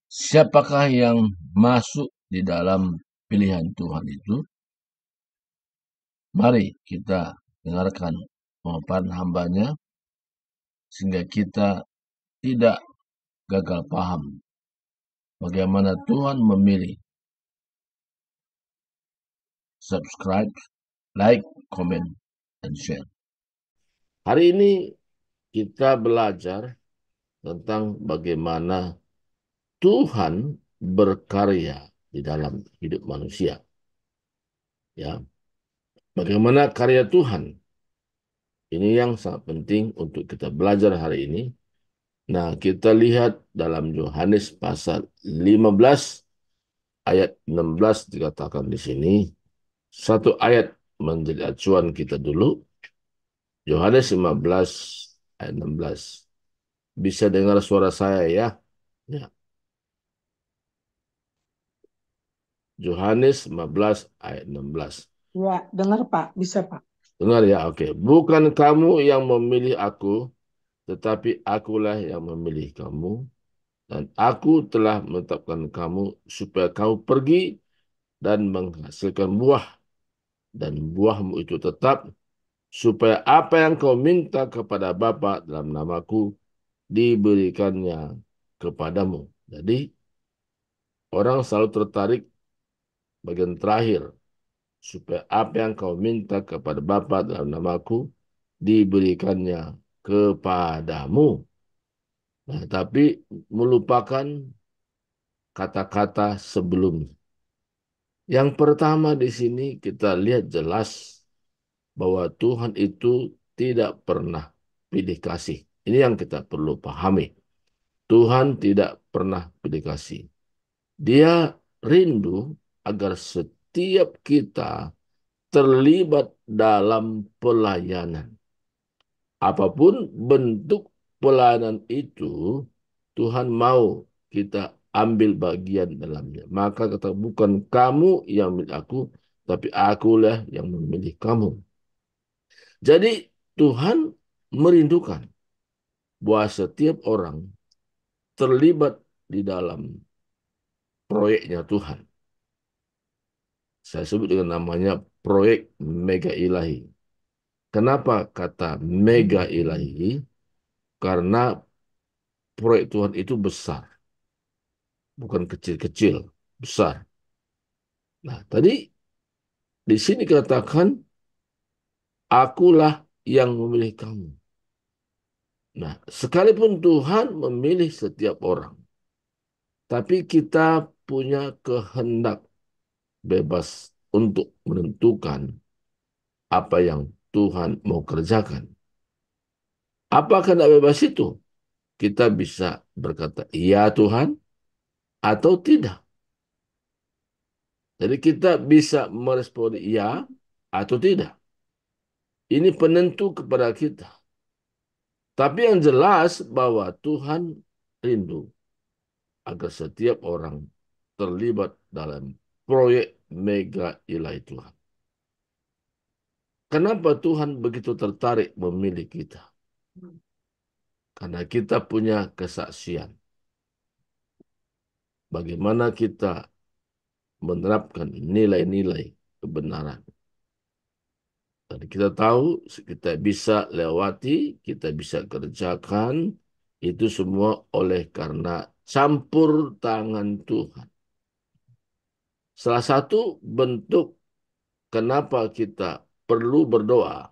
Siapakah yang masuk di dalam pilihan Tuhan itu? Mari kita dengarkan pemaparan hambanya sehingga kita tidak gagal paham bagaimana Tuhan memilih. Subscribe, like, comment, dan share. Hari ini kita belajar tentang bagaimana Tuhan berkarya di dalam hidup manusia. Ya, bagaimana karya Tuhan? Ini yang sangat penting untuk kita belajar hari ini. Nah, kita lihat dalam Yohanes pasal 15 ayat 16 dikatakan di sini. Satu ayat menjadi acuan kita dulu. Yohanes 15 ayat 16. Bisa dengar suara saya ya? Ya. Yohanes 15 ayat 16. Ya, dengar Pak, bisa Pak. Dengar ya, oke. Bukan kamu yang memilih aku, tetapi akulah yang memilih kamu. Dan aku telah menetapkan kamu supaya kamu pergi dan menghasilkan buah. Dan buahmu itu tetap, supaya apa yang kau minta kepada Bapa dalam namaku, diberikannya kepadamu. Jadi, orang selalu tertarik bagian terakhir. Supaya apa yang kau minta kepada Bapa dalam namaku, diberikannya kepadamu. Nah, tapi melupakan kata-kata sebelumnya. Yang pertama di sini kita lihat jelas bahwa Tuhan itu tidak pernah pilih kasih. Ini yang kita perlu pahami. Tuhan tidak pernah pilih kasih. Dia rindu agar setiap kita terlibat dalam pelayanan. Apapun bentuk pelayanan itu, Tuhan mau kita ambil bagian dalamnya. Maka kata, bukan kamu yang memilih aku, tapi akulah yang memilih kamu. Jadi Tuhan merindukan bahwa setiap orang terlibat di dalam proyeknya Tuhan. Saya sebut dengan namanya proyek mega ilahi. Kenapa kata mega ilahi? Karena proyek Tuhan itu besar, bukan kecil-kecil, besar. Nah, tadi di sini katakan, akulah yang memilih kamu. Nah, sekalipun Tuhan memilih setiap orang, tapi kita punya kehendak bebas untuk menentukan apa yang Tuhan mau kerjakan. Apa kehendak bebas itu? Kita bisa berkata, iya Tuhan, atau tidak. Jadi kita bisa meresponi iya atau tidak. Ini penentu kepada kita. Tapi yang jelas bahwa Tuhan rindu agar setiap orang terlibat dalam proyek mega ilahi Tuhan. Kenapa Tuhan begitu tertarik memilih kita? Karena kita punya kesaksian. Bagaimana kita menerapkan nilai-nilai kebenaran. Dan kita tahu, kita bisa lewati, kita bisa kerjakan, itu semua oleh karena campur tangan Tuhan. Salah satu bentuk kenapa kita perlu berdoa,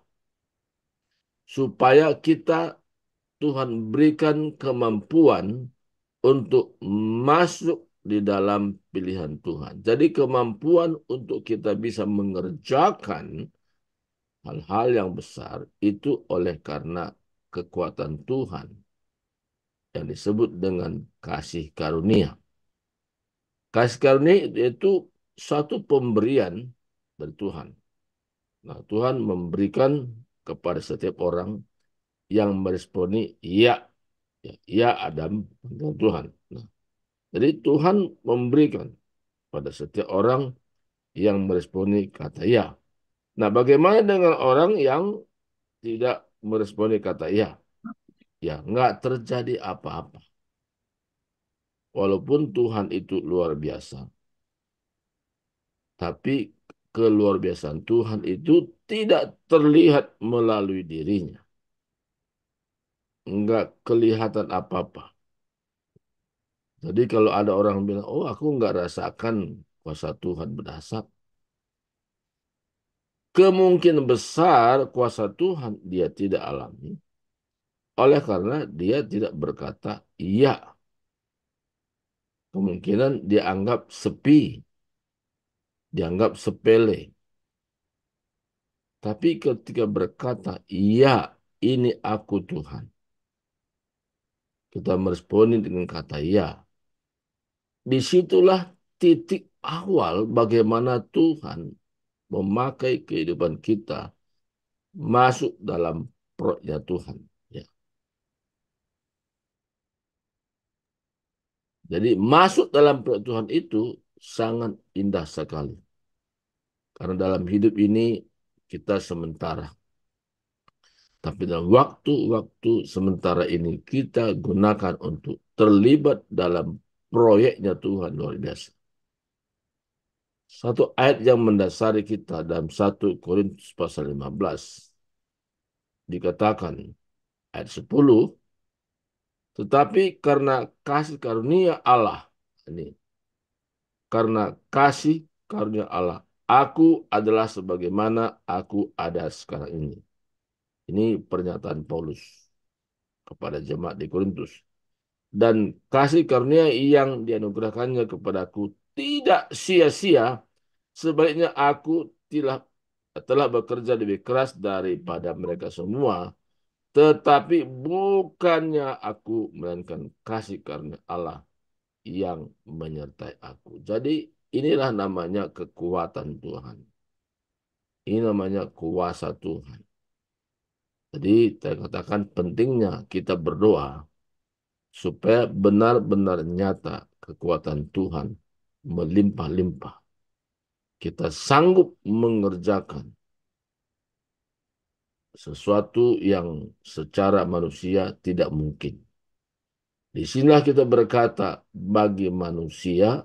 supaya kita Tuhan berikan kemampuan untuk masuk di dalam pilihan Tuhan. Jadi kemampuan untuk kita bisa mengerjakan hal-hal yang besar itu oleh karena kekuatan Tuhan yang disebut dengan kasih karunia. Kasih karunia itu satu pemberian dari Tuhan. Nah, Tuhan memberikan kepada setiap orang yang meresponi ya, ya Adam dengan Tuhan. Nah, jadi Tuhan memberikan pada setiap orang yang meresponi kata ya. Nah, bagaimana dengan orang yang tidak meresponi kata ya? Ya, nggak terjadi apa-apa. walaupun Tuhan itu luar biasa, tapi keluar biasaan Tuhan itu tidak terlihat melalui dirinya. Enggak kelihatan apa-apa. Jadi kalau ada orang bilang, oh aku nggak rasakan kuasa Tuhan berdasar, kemungkinan besar kuasa Tuhan dia tidak alami, oleh karena dia tidak berkata iya. Kemungkinan dia anggap sepi, dianggap sepele. Tapi ketika berkata, iya ini aku Tuhan, kita meresponi dengan kata iya. Disitulah titik awal bagaimana Tuhan memakai kehidupan kita masuk dalam proyeknya Tuhan. Ya. Jadi masuk dalam proyek Tuhan itu sangat indah sekali. Karena dalam hidup ini kita sementara. Tapi dalam waktu-waktu sementara ini kita gunakan untuk terlibat dalam proyeknya Tuhan luar biasa. Satu ayat yang mendasari kita dalam 1 Korintus pasal 15 dikatakan ayat 10, tetapi karena kasih karunia Allah, ini karena kasih karunia Allah, aku adalah sebagaimana aku ada sekarang ini. Ini pernyataan Paulus kepada jemaat di Korintus. Dan kasih karunia yang dianugerahkannya kepadaku tidak sia-sia. Sebaliknya aku telah bekerja lebih keras daripada mereka semua. Tetapi bukannya aku, melainkan kasih karunia Allah yang menyertai aku. Jadi inilah namanya kekuatan Tuhan. Ini namanya kuasa Tuhan. Jadi saya katakan pentingnya kita berdoa supaya benar-benar nyata kekuatan Tuhan melimpah-limpah. Kita sanggup mengerjakan sesuatu yang secara manusia tidak mungkin. Di sinilah kita berkata, bagi manusia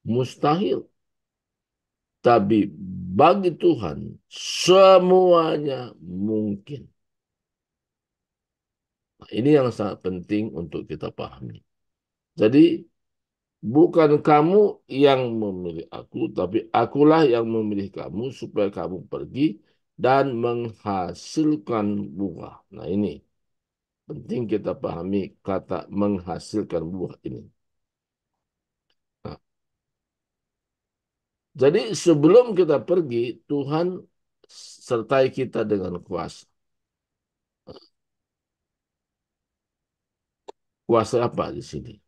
mustahil. Tapi bagi Tuhan semuanya mungkin. Nah, ini yang sangat penting untuk kita pahami. Jadi bukan kamu yang memilih aku, tapi akulah yang memilih kamu supaya kamu pergi dan menghasilkan buah. Nah ini penting kita pahami kata menghasilkan buah ini. Nah, jadi sebelum kita pergi, Tuhan sertai kita dengan kuasa. Kuasa apa di sini?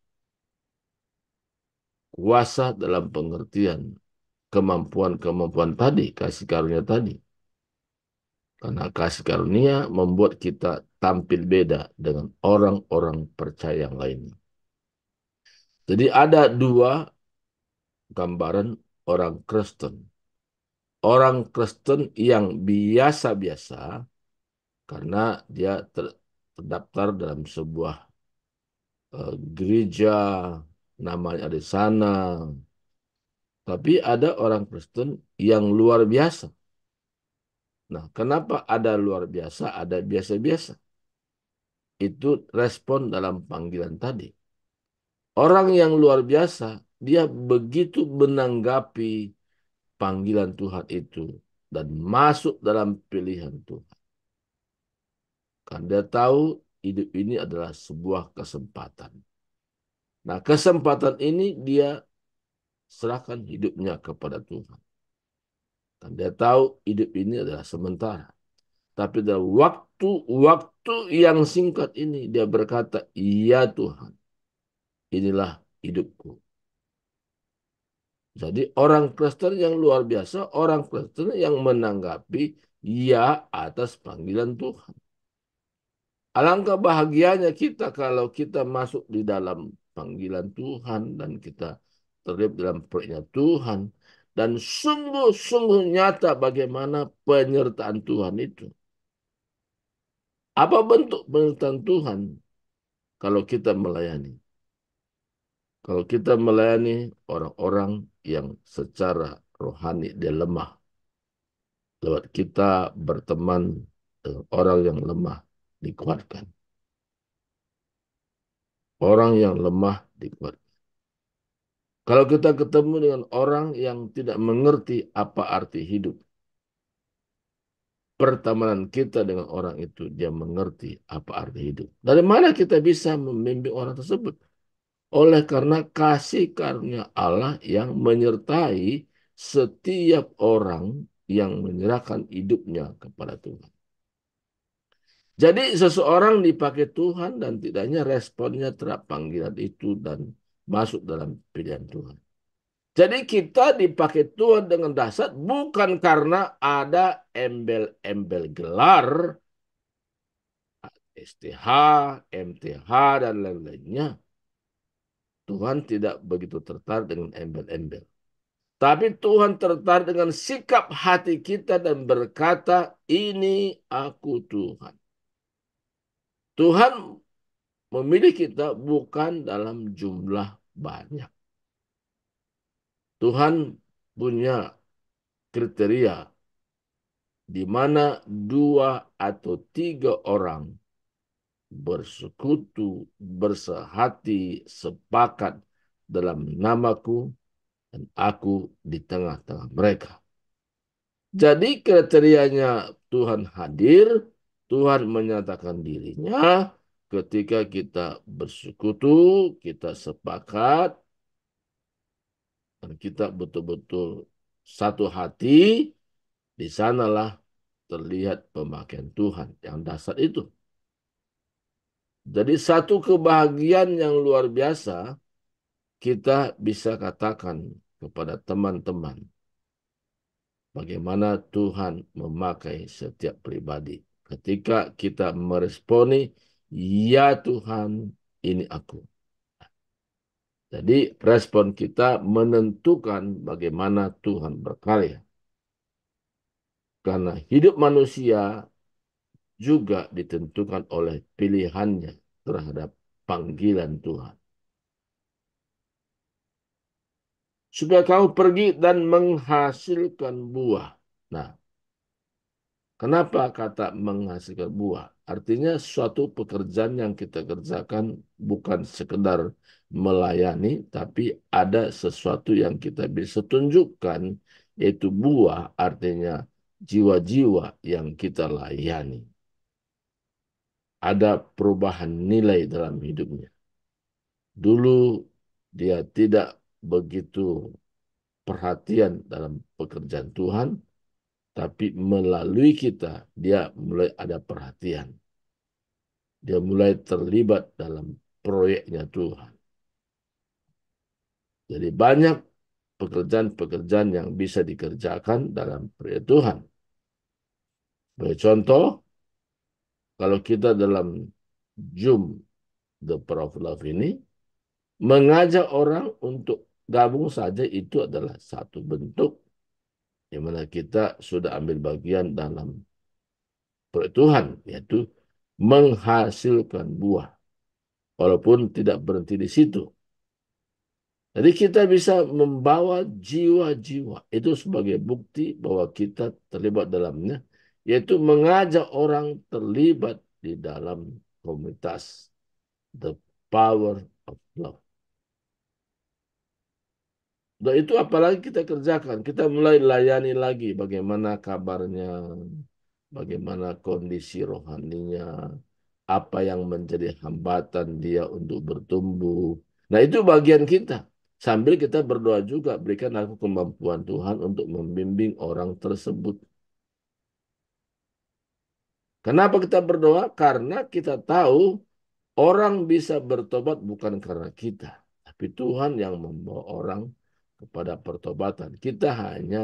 Kuasa dalam pengertian kemampuan-kemampuan tadi, kasih karunia tadi. Karena kasih karunia membuat kita tampil beda dengan orang-orang percaya yang lainnya. Jadi ada dua gambaran orang Kristen. Orang Kristen yang biasa-biasa karena dia terdaftar dalam sebuah gereja, namanya ada di sana. Tapi ada orang Kristen yang luar biasa. Nah, kenapa ada luar biasa, ada biasa-biasa? Itu respon dalam panggilan tadi. Orang yang luar biasa, dia begitu menanggapi panggilan Tuhan itu dan masuk dalam pilihan Tuhan. Karena dia tahu hidup ini adalah sebuah kesempatan. Nah, kesempatan ini dia serahkan hidupnya kepada Tuhan. Dan dia tahu hidup ini adalah sementara. Tapi dalam waktu-waktu yang singkat ini dia berkata, iya Tuhan, inilah hidupku. Jadi orang Kristen yang luar biasa, orang Kristen yang menanggapi ya atas panggilan Tuhan. Alangkah bahagianya kita kalau kita masuk di dalam panggilan Tuhan dan kita terlibat dalam proyeknya Tuhan. Dan sungguh-sungguh nyata bagaimana penyertaan Tuhan itu. Apa bentuk penyertaan Tuhan kalau kita melayani? Kalau kita melayani orang-orang yang secara rohani dia lemah, lewat kita berteman dengan orang yang lemah dikuatkan. Orang yang lemah dikuatkan. Kalau kita ketemu dengan orang yang tidak mengerti apa arti hidup, pertemanan kita dengan orang itu, dia mengerti apa arti hidup. Dari mana kita bisa membimbing orang tersebut? Oleh karena kasih karunia Allah yang menyertai setiap orang yang menyerahkan hidupnya kepada Tuhan. Jadi seseorang dipakai Tuhan dan tidaknya responnya terhadap panggilan itu dan masuk dalam pilihan Tuhan. Jadi kita dipakai Tuhan dengan dasar bukan karena ada embel-embel gelar, STH, MTH, dan lain-lainnya. Tuhan tidak begitu tertarik dengan embel-embel. Tapi Tuhan tertarik dengan sikap hati kita dan berkata, ini aku Tuhan. Tuhan memilih kita bukan dalam jumlah banyak. Tuhan punya kriteria di mana dua atau tiga orang bersekutu, bersehati, sepakat dalam namaku, dan aku di tengah-tengah mereka. Jadi kriterianya Tuhan hadir, Tuhan menyatakan dirinya ketika kita bersekutu, kita sepakat, dan kita betul-betul satu hati, di sanalah terlihat pemakaian Tuhan yang dasar itu. Jadi satu kebahagiaan yang luar biasa kita bisa katakan kepada teman-teman bagaimana Tuhan memakai setiap pribadi. Ketika kita meresponi, ya Tuhan, ini aku. Jadi respon kita menentukan bagaimana Tuhan berkarya. Karena hidup manusia juga ditentukan oleh pilihannya terhadap panggilan Tuhan. Supaya kamu pergi dan menghasilkan buah. Nah, kenapa kata menghasilkan buah? Artinya suatu pekerjaan yang kita kerjakan bukan sekedar melayani, tapi ada sesuatu yang kita bisa tunjukkan, yaitu buah, artinya jiwa-jiwa yang kita layani. Ada perubahan nilai dalam hidupnya. Dulu dia tidak begitu perhatian dalam pekerjaan Tuhan, tapi melalui kita dia mulai ada perhatian. Dia mulai terlibat dalam proyeknya Tuhan. Jadi banyak pekerjaan-pekerjaan yang bisa dikerjakan dalam proyek Tuhan. Sebagai contoh, kalau kita dalam Zoom The Power of Love ini, mengajak orang untuk gabung saja itu adalah satu bentuk di mana kita sudah ambil bagian dalam proyek Tuhan, yaitu menghasilkan buah, walaupun tidak berhenti di situ. Jadi kita bisa membawa jiwa-jiwa itu sebagai bukti bahwa kita terlibat dalamnya, yaitu mengajak orang terlibat di dalam komunitas The Power of Love. Dan itu apalagi kita kerjakan, kita mulai layani lagi bagaimana kabarnya, bagaimana kondisi rohaninya, apa yang menjadi hambatan dia untuk bertumbuh. Nah, itu bagian kita. Sambil kita berdoa juga, berikan aku kemampuan Tuhan untuk membimbing orang tersebut. Kenapa kita berdoa? Karena kita tahu orang bisa bertobat bukan karena kita, tapi Tuhan yang membawa orang kepada pertobatan. Kita hanya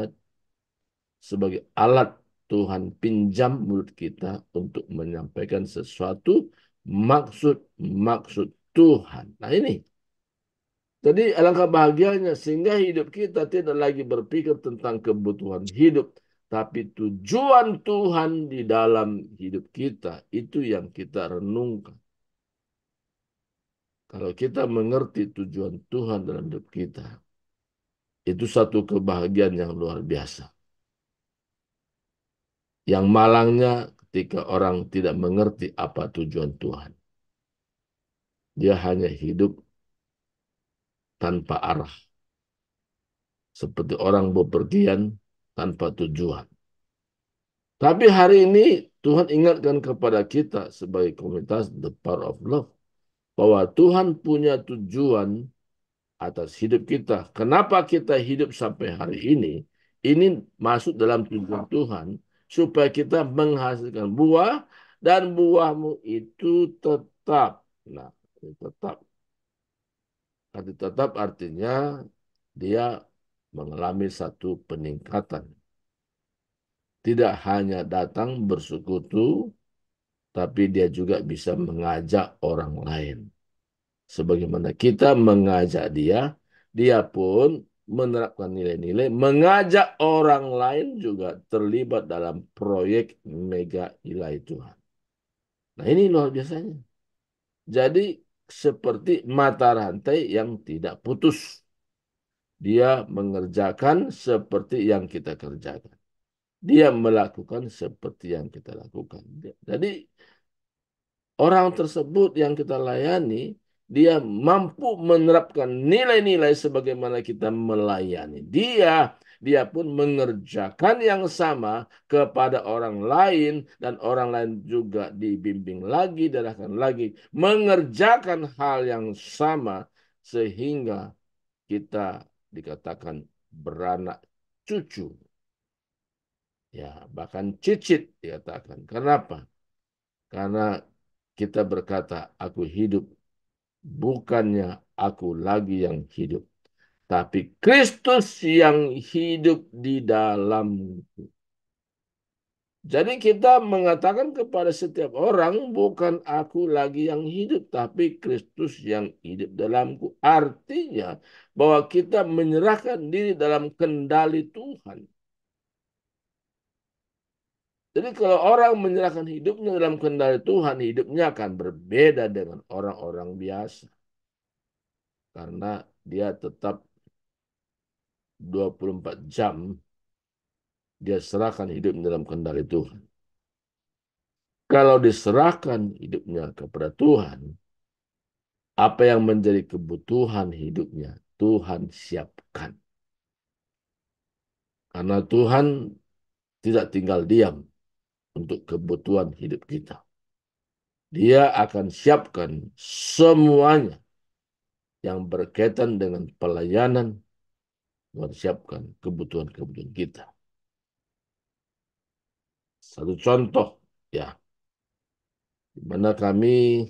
sebagai alat Tuhan pinjam mulut kita untuk menyampaikan sesuatu maksud-maksud Tuhan. Nah ini, jadi alangkah bahagianya sehingga hidup kita tidak lagi berpikir tentang kebutuhan hidup, tapi tujuan Tuhan di dalam hidup kita itu yang kita renungkan. Kalau kita mengerti tujuan Tuhan dalam hidup kita, itu satu kebahagiaan yang luar biasa. Yang malangnya ketika orang tidak mengerti apa tujuan Tuhan. Dia hanya hidup tanpa arah. Seperti orang bepergian tanpa tujuan. Tapi hari ini Tuhan ingatkan kepada kita sebagai komunitas The Power of Love. Bahwa Tuhan punya tujuan atas hidup kita. Kenapa kita hidup sampai hari ini? Ini masuk dalam tujuan Tuhan. Supaya kita menghasilkan buah. Dan buahmu itu tetap. Nah, tetap. Arti tetap artinya dia mengalami satu peningkatan. Tidak hanya datang bersekutu, tapi dia juga bisa mengajak orang lain. Sebagaimana kita mengajak dia, dia pun menerapkan nilai-nilai, mengajak orang lain juga terlibat dalam proyek mega ilahi Tuhan. Nah ini luar biasanya. Jadi seperti mata rantai yang tidak putus. Dia mengerjakan seperti yang kita kerjakan. Dia melakukan seperti yang kita lakukan. Jadi orang tersebut yang kita layani, dia mampu menerapkan nilai-nilai sebagaimana kita melayani. Dia pun mengerjakan yang sama kepada orang lain dan orang lain juga dibimbing lagi, diarahkan lagi mengerjakan hal yang sama sehingga kita dikatakan beranak cucu. Ya, bahkan cicit dikatakan. Kenapa? Karena kita berkata, aku hidup bukannya aku lagi yang hidup, tapi Kristus yang hidup di dalamku. Jadi kita mengatakan kepada setiap orang, bukan aku lagi yang hidup, tapi Kristus yang hidup dalamku. Artinya bahwa kita menyerahkan diri dalam kendali Tuhan. Jadi kalau orang menyerahkan hidupnya dalam kendali Tuhan, hidupnya akan berbeda dengan orang-orang biasa. Karena dia tetap 24 jam, dia serahkan hidupnya dalam kendali Tuhan. Kalau diserahkan hidupnya kepada Tuhan, apa yang menjadi kebutuhan hidupnya, Tuhan siapkan. Karena Tuhan tidak tinggal diam untuk kebutuhan hidup kita. Dia akan siapkan semuanya yang berkaitan dengan pelayanan, mempersiapkan kebutuhan-kebutuhan kita. Satu contoh, ya, di mana kami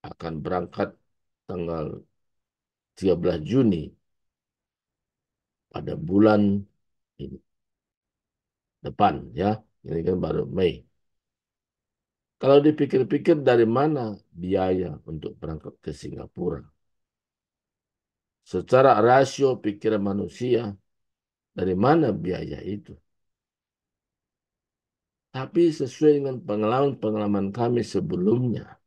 akan berangkat tanggal 13 Juni pada bulan ini depan, ya. Ini kan baru Mei. Kalau dipikir-pikir dari mana biaya untuk berangkat ke Singapura? Secara rasio pikiran manusia, dari mana biaya itu? Tapi sesuai dengan pengalaman-pengalaman kami sebelumnya,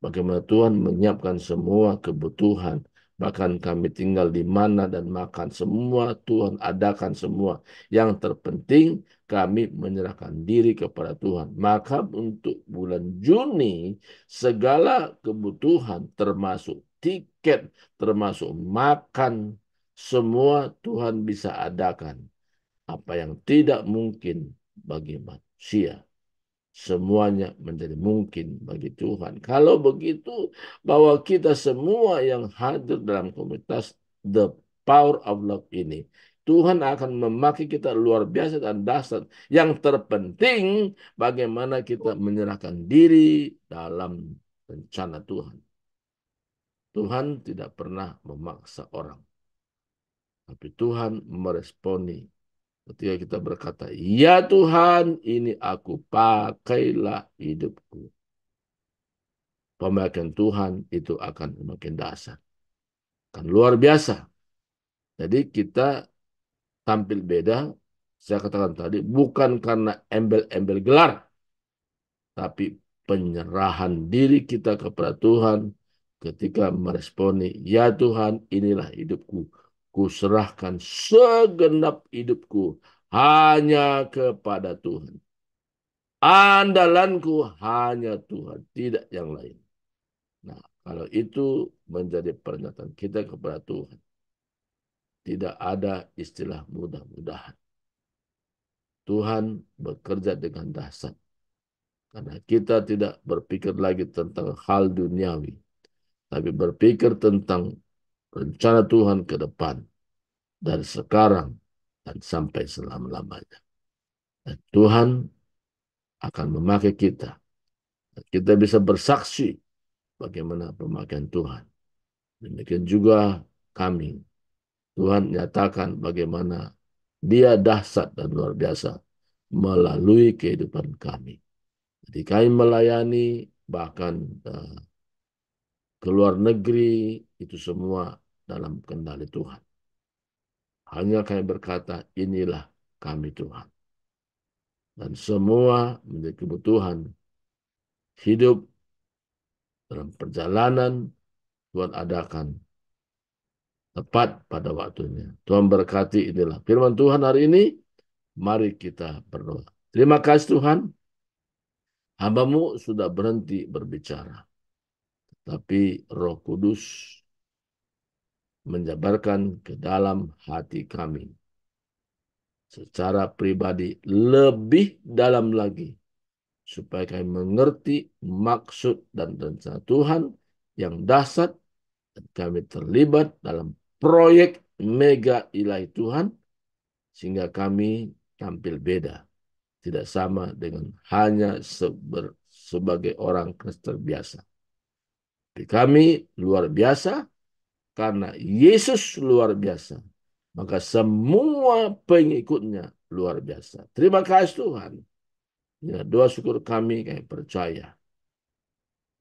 bagaimana Tuhan menyiapkan semua kebutuhan. Bahkan kami tinggal di mana dan makan semua. Tuhan adakan semua. Yang terpenting kami menyerahkan diri kepada Tuhan. Maka untuk bulan Juni segala kebutuhan termasuk tiket, termasuk makan. Semua Tuhan bisa adakan. Apa yang tidak mungkin bagi manusia semuanya menjadi mungkin bagi Tuhan. Kalau begitu, bahwa kita semua yang hadir dalam komunitas The Power of Love ini, Tuhan akan memakai kita luar biasa dan dahsyat. Yang terpenting, bagaimana kita menyerahkan diri dalam rencana Tuhan. Tuhan tidak pernah memaksa orang. Tapi Tuhan meresponi ketika kita berkata, ya Tuhan, ini aku, pakailah hidupku. Pemakaian Tuhan itu akan semakin dahsyat. Kan luar biasa. Jadi kita tampil beda, saya katakan tadi, bukan karena embel-embel gelar, tapi penyerahan diri kita kepada Tuhan, ketika meresponi, ya Tuhan, inilah hidupku. Kuserahkan segenap hidupku hanya kepada Tuhan. Andalanku hanya Tuhan, tidak yang lain. Nah, kalau itu menjadi pernyataan kita kepada Tuhan, tidak ada istilah mudah-mudahan. Tuhan bekerja dengan dahsyat. Karena kita tidak berpikir lagi tentang hal duniawi, tapi berpikir tentang rencana Tuhan ke depan, dari sekarang dan sampai selama-lamanya. Dan Tuhan akan memakai kita. Kita bisa bersaksi bagaimana pemakaian Tuhan. Demikian juga kami. Tuhan nyatakan bagaimana Dia dahsyat dan luar biasa melalui kehidupan kami. Jadi kami melayani bahkan ke luar negeri, itu semua dalam kendali Tuhan. Hanya kami berkata, inilah kami Tuhan. Dan semua menjadi kebutuhan hidup dalam perjalanan Tuhan adakan tepat pada waktunya. Tuhan berkati, inilah firman Tuhan hari ini. Mari kita berdoa. Terima kasih Tuhan. Hamba-Mu sudah berhenti berbicara. Tapi Roh Kudus menjabarkan ke dalam hati kami secara pribadi lebih dalam lagi, supaya kami mengerti maksud dan rencana Tuhan yang dahsyat, dan kami terlibat dalam proyek mega ilahi Tuhan, sehingga kami tampil beda, tidak sama dengan hanya sebagai orang Kristen biasa. Tapi kami luar biasa, karena Yesus luar biasa, maka semua pengikutnya luar biasa. Terima kasih Tuhan. Ya, doa syukur kami percaya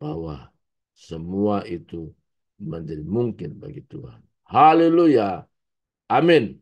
bahwa semua itu menjadi mungkin bagi Tuhan. Haleluya. Amin.